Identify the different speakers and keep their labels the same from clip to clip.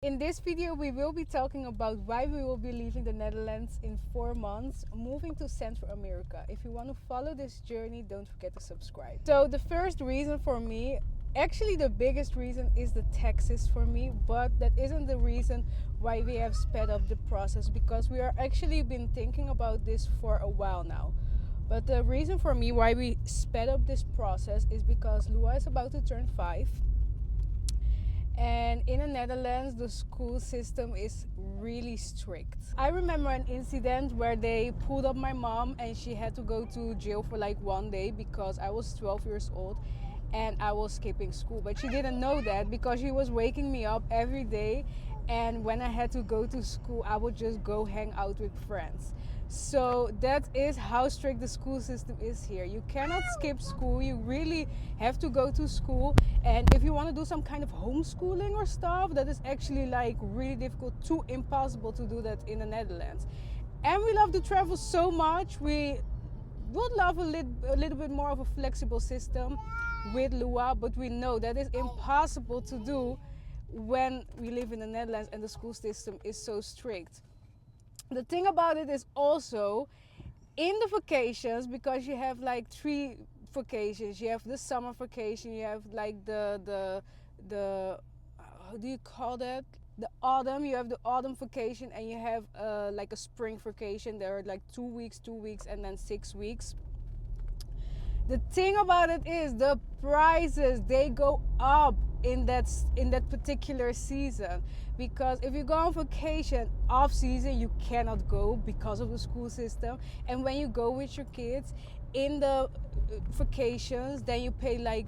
Speaker 1: In this video we will be talking about why we will be leaving the Netherlands in 4 months, moving to Central America. If you want to follow this journey, don't forget to subscribe. So the first reason for me, actually the biggest reason, is the taxes for me, but that isn't the reason why we have sped up the process, because we are actually been thinking about this for a while now. But the reason for me why we sped up this process is because Lua is about to turn 5. And in the Netherlands, the school system is really strict. I remember an incident where they pulled up my mom and she had to go to jail for like 1 day because I was 12 years old and I was skipping school. But she didn't know that because she was waking me up every day, and when I had to go to school, I would just go hang out with friends. So that is how strict the school system is here. You cannot skip school. You really have to go to school. And if you want to do some kind of homeschooling or stuff, that is actually like really difficult to impossible to do that in the Netherlands. And we love to travel so much. We would love a little bit more of a flexible system with Lua, but we know that is impossible to do when we live in the Netherlands and the school system is so strict. The thing about it is also in the vacations, because you have like 3 vacations. You have the summer vacation, you have like the how do you call that? The autumn. You have the autumn vacation, and you have like a spring vacation. There are like 2 weeks, and then 6 weeks. The thing about it is the prices, they go up in that particular season, because if you go on vacation off season, you cannot go because of the school system. And when you go with your kids in the vacations, then you pay like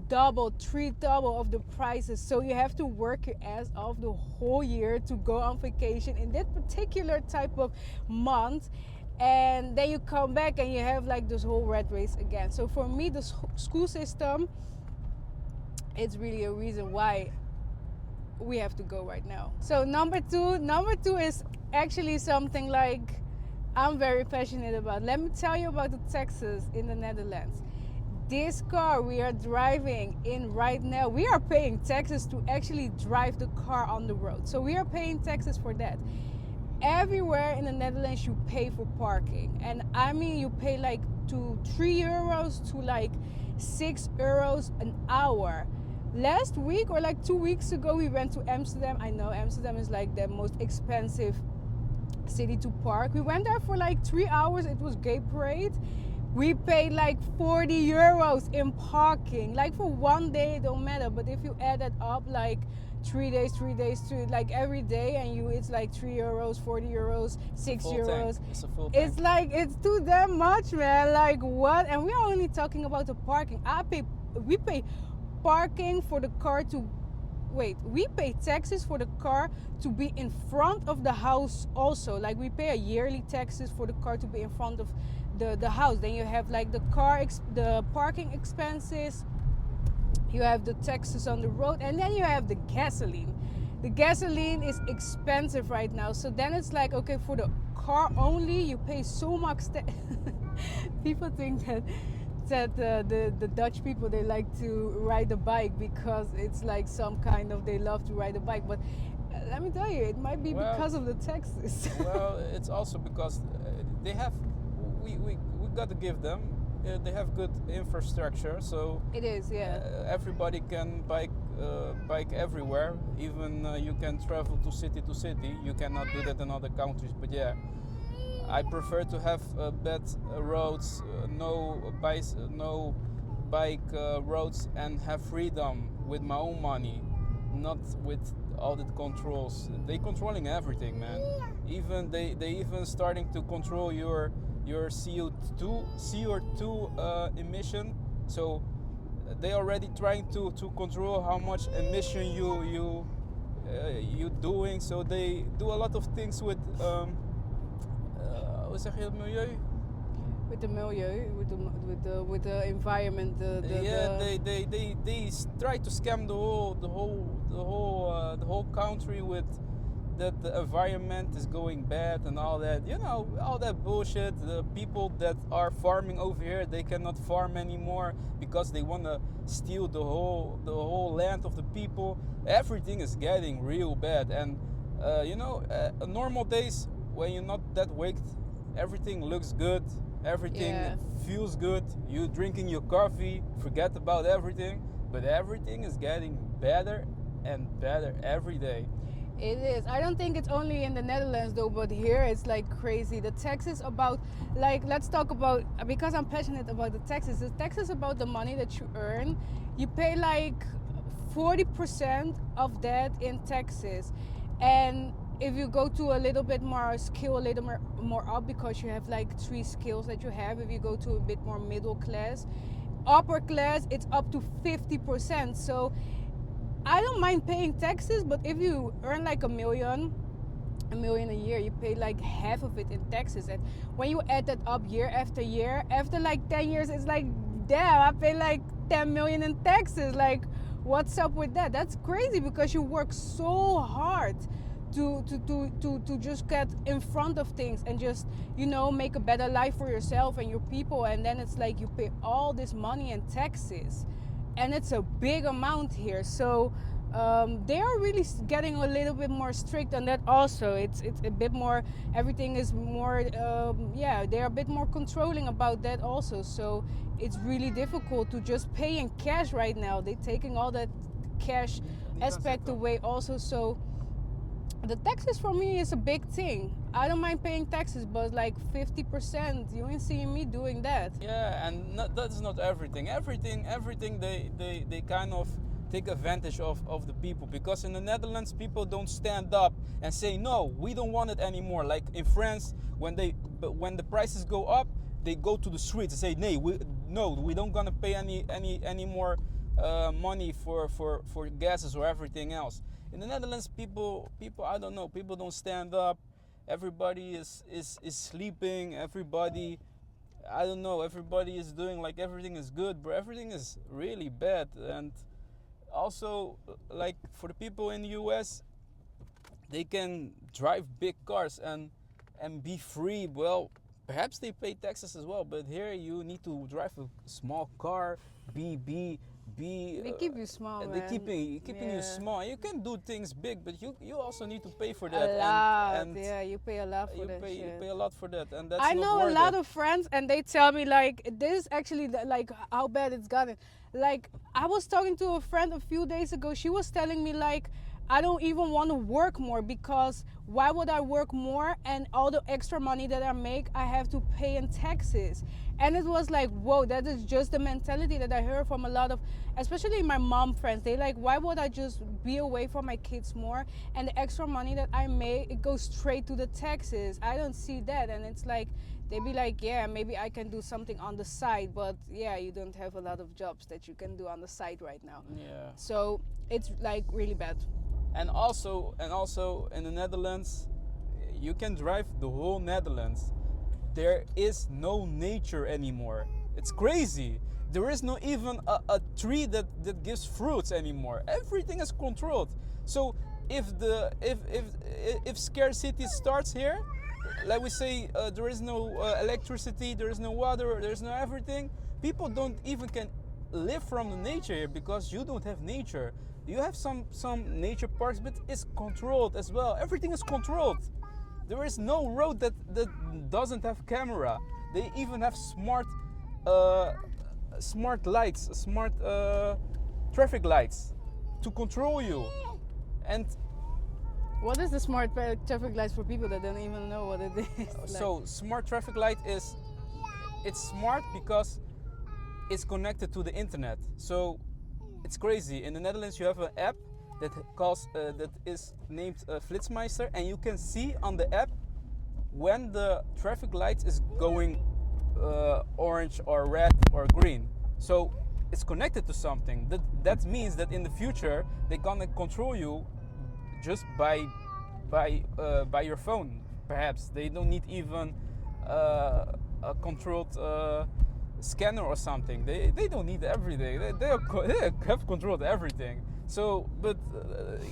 Speaker 1: double, double of the prices. So you have to work your ass off the whole year to go on vacation in that particular type of month. And then you come back and you have like this whole rat race again. So for me, the school system, it's really a reason why we have to go right now. So number two is actually something like I'm very passionate about. Let me tell you about the taxes in the Netherlands. This car we are driving in right now, we are paying taxes to actually drive the car on the road. So we are paying taxes for that. Everywhere in the Netherlands you pay for parking, and I mean you pay like to 3 euros to like 6 euros an hour. Last week or like 2 weeks ago we went to Amsterdam. I know Amsterdam is like the most expensive city to park. We went there for like 3 hours. It was gay parade. We paid like 40 euros in parking, like for 1 day. It don't matter, but if you add it up like 3 days, like every day, and it's like 3 euros, 40 euros, 6 euros.
Speaker 2: It's a full tank.
Speaker 1: It's like, it's too damn much, man. Like what? And we are only talking about the parking. We pay parking for the car to we pay taxes for the car to be in front of the house also. Like we pay a yearly taxes for the car to be in front of the house. Then you have like the parking expenses. You have the taxes on the road, and then you have the gasoline. The gasoline is expensive right now. So then it's like, okay, for the car only, you pay so much. People think that the Dutch people, they like to ride a bike because it's like some kind of, they love to ride a bike. But let me tell you, it might be because of the taxes.
Speaker 2: Well, it's also because they have, we got to give them. They have good infrastructure, so
Speaker 1: it is, yeah.
Speaker 2: Everybody can bike everywhere. Even you can travel to city. You cannot do that in other countries. But yeah, I prefer to have bad roads, no bike roads, and have freedom with my own money, not with all the controls. They controlling everything, man. Even they even starting to control your CO2 emission. So they already trying to control how much emission you doing. So they do a lot of things with hoe zeg je het milieu?
Speaker 1: With the milieu, with the environment.
Speaker 2: They try to scam the whole country with that the environment is going bad and all that. You know, all that bullshit. The people that are farming over here, they cannot farm anymore because they want to steal the whole land of the people. Everything is getting real bad. And normal days when you're not that waked, everything looks good. Everything
Speaker 1: Yeah.
Speaker 2: feels good. You drinking your coffee, forget about everything. But everything is getting better and better every day.
Speaker 1: It is. I don't think it's only in the Netherlands though, but here it's like crazy. The taxes about, like, let's talk about, because I'm passionate about the taxes. The taxes about the money that you earn, you pay like 40% of that in taxes. And if you go to a little bit more skill, a little more up, because you have like 3 skills that you have. If you go to a bit more middle class, upper class, it's up to 50%. So I don't mind paying taxes, but if you earn like a million a year, you pay like half of it in taxes. And when you add that up year after year, after like 10 years, it's like, damn, I pay like 10 million in taxes. Like, what's up with that? That's crazy, because you work so hard to just get in front of things and just, make a better life for yourself and your people. And then it's like you pay all this money in taxes, and it's a big amount here. So they are really getting a little bit more strict on that also. It's a bit more, everything is more, they're a bit more controlling about that also. So it's really difficult to just pay in cash right now. They're taking all that cash aspect away also. So the taxes for me is a big thing. I don't mind paying taxes, but like 50%, you ain't seeing me doing that.
Speaker 2: Yeah, and that's not everything. Everything they kind of take advantage of the people, because in the Netherlands people don't stand up and say no, we don't want it anymore. Like in France, when the prices go up, they go to the streets and say we don't gonna pay any more money for gases or everything else. In the Netherlands, people I don't know, people don't stand up. Everybody is sleeping. Everybody, I don't know, everybody is doing like everything is good, but everything is really bad. And also, like for the people in the US, they can drive big cars and be free. Well, perhaps they pay taxes as well, but here you need to drive a small car,
Speaker 1: They keep you small, man.
Speaker 2: they keeping you small. You can do things big, but you also need to pay for that.
Speaker 1: A lot,
Speaker 2: and
Speaker 1: yeah, you pay a lot for that shit.
Speaker 2: You pay a lot for that, and that's
Speaker 1: I
Speaker 2: not
Speaker 1: know a
Speaker 2: worth
Speaker 1: lot
Speaker 2: it.
Speaker 1: of friends, and they tell me like this is actually like how bad it's gotten. Like I was talking to a friend a few days ago. She was telling me like I don't even want to work more, because why would I work more and all the extra money that I make I have to pay in taxes? And it was like, whoa, that is just the mentality that I heard from a lot of, especially my mom friends. They like, why would I just be away from my kids more, and the extra money that I make, it goes straight to the taxes? I don't see that. And it's like, they be like, yeah, maybe I can do something on the side, but yeah, you don't have a lot of jobs that you can do on the side right now.
Speaker 2: Yeah.
Speaker 1: So it's like really bad.
Speaker 2: And also in the Netherlands, you can drive the whole Netherlands. There is no nature anymore. It's crazy. There is no even a tree that gives fruits anymore. Everything is controlled. So if scarcity starts here, like we say, there is no electricity, there is no water, there is no everything. People don't even can live from the nature here, because you don't have nature. You have some nature parks, but it's controlled as well. Everything is controlled. There is no road that doesn't have camera. They even have smart lights, smart traffic lights to control you. And
Speaker 1: What is the smart traffic lights for people that don't even know what it is?
Speaker 2: so smart traffic light it's smart because it's connected to the internet. So it's crazy. In the Netherlands, you have an app that is named Flitsmeister, and you can see on the app when the traffic light is going orange or red or green. So it's connected to something. That means that in the future they're gonna control you just by your phone. Perhaps they don't need even a controlled scanner or something. They don't need everything. They have controlled everything. So, but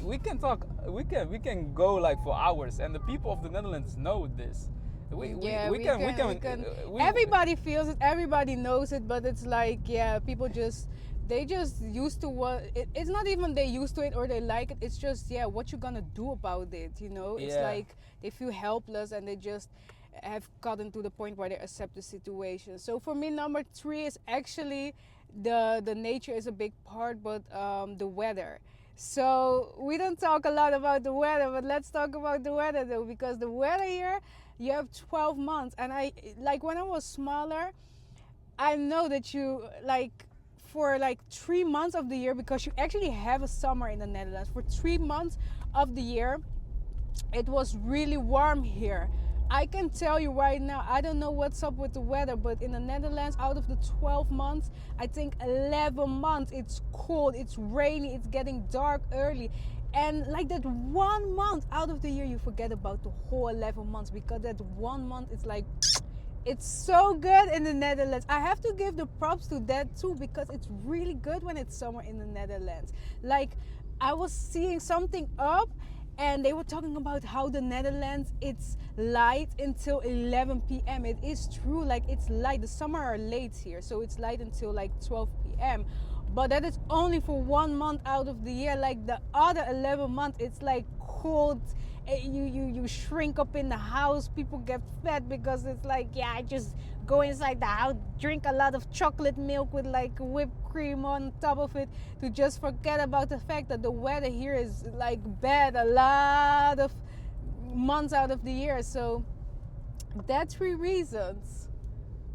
Speaker 2: we can talk. We can go like for hours, and the people of the Netherlands know this.
Speaker 1: Yeah,
Speaker 2: We can
Speaker 1: we can.
Speaker 2: we,
Speaker 1: Everybody feels it. Everybody knows it. But it's like, yeah, people just they just used to what. It's not even they used to it or they like it. It's just, yeah, what you gonna do about it? You know, it's
Speaker 2: Yeah.
Speaker 1: like they feel helpless and they just have gotten to the point where they accept the situation. So for me, number three is actually the nature is a big part, but the weather. So we don't talk a lot about the weather, but let's talk about the weather though, because the weather here, you have 12 months, and I like when I was smaller, I know that you like for like 3 months of the year, because you actually have a summer in the Netherlands. For 3 months of the year, it was really warm here. I can tell you right now, I don't know what's up with the weather, but in the Netherlands, out of the 12 months, I think 11 months it's cold, it's rainy, it's getting dark early. And like that 1 month out of the year, you forget about the whole 11 months, because that 1 month is like, it's so good in the Netherlands. I have to give the props to that too, because it's really good when it's summer in the Netherlands. Like, I was seeing something up and they were talking about how the Netherlands, it's light until 11 p.m. It is true, like it's light. The summer are late here, so it's light until like 12 p.m. But that is only for 1 month out of the year. Like the other 11 months, it's like cold. You shrink up in the house. People get fat because it's like, yeah, I just go inside the house, drink a lot of chocolate milk with like whipped cream on top of it, to just forget about the fact that the weather here is like bad a lot of months out of the year. So that's three reasons.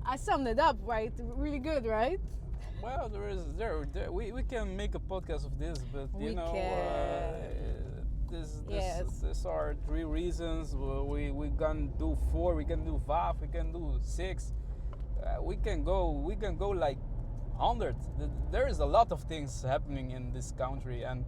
Speaker 1: I summed it up, right? Really good, right?
Speaker 2: Well, we can make a podcast of this, but
Speaker 1: We can. Yes.
Speaker 2: this are three reasons. We can do four, we can do five, we can do six. We can go like 100. There is a lot of things happening in this country, and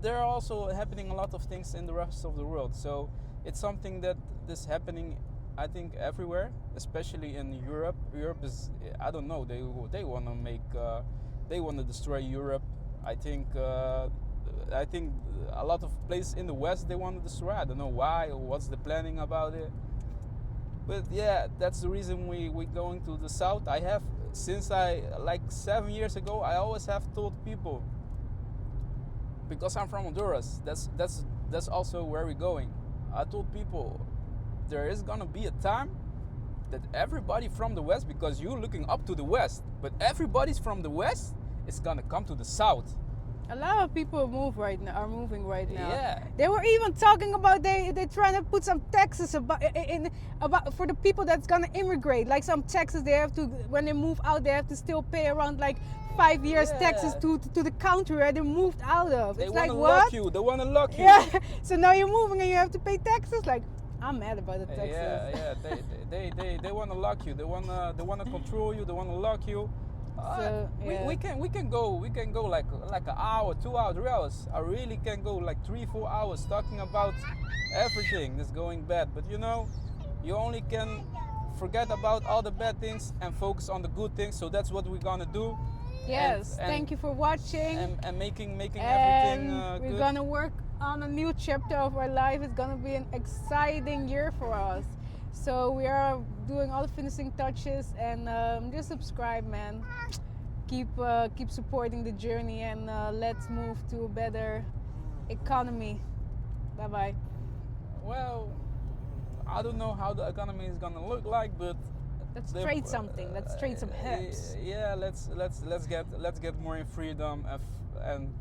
Speaker 2: there are also happening a lot of things in the rest of the world. So it's something that is happening, I think, everywhere, especially in Europe. Europe is, I don't know, they want to they want to destroy Europe. I think a lot of places in the West they want to destroy. I don't know why or what's the planning about it. But yeah, that's the reason we going to the South. I have, since I like 7 years ago, I always have told people, because I'm from Honduras. That's also where we're going. I told people there is gonna be a time that everybody from the West, because you're looking up to the West, but everybody's from the West is gonna come to the South.
Speaker 1: A lot of people are moving right now.
Speaker 2: Yeah.
Speaker 1: They were even talking about they're trying to put some taxes about for the people that's gonna immigrate. Like some taxes they have to, when they move out, they have to still pay around like 5 years
Speaker 2: Yeah.
Speaker 1: taxes to the country where they moved out of.
Speaker 2: They
Speaker 1: It's
Speaker 2: want
Speaker 1: like
Speaker 2: to
Speaker 1: what?
Speaker 2: lock you. They want to lock you.
Speaker 1: Yeah. So now you're moving and you have to pay taxes. Like, I'm mad about the taxes.
Speaker 2: Yeah. They want to lock you. They want to control you. They want to lock you.
Speaker 1: So, yeah.
Speaker 2: We can go like an hour, 2 hours, 3 hours. I really can go like 3-4 hours talking about everything that's going bad. But you only can forget about all the bad things and focus on the good things. So that's what we're gonna do.
Speaker 1: Yes.
Speaker 2: And
Speaker 1: Thank you for watching.
Speaker 2: and making
Speaker 1: And
Speaker 2: everything
Speaker 1: we're
Speaker 2: good.
Speaker 1: gonna work on a new chapter of our life. It's gonna be an exciting year for us. So we are doing all the finishing touches, and just subscribe, man. Keep supporting the journey, and let's move to a better economy. Bye bye.
Speaker 2: Well, I don't know how the economy is gonna look like, but
Speaker 1: Let's trade something. Let's trade some herbs.
Speaker 2: Yeah, let's get more in freedom and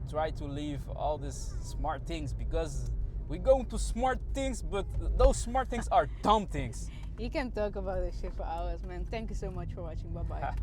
Speaker 2: try to leave all these smart things, because we're going to smart things, but those smart things are dumb things.
Speaker 1: You can talk about this shit for hours, man. Thank you so much for watching. Bye bye.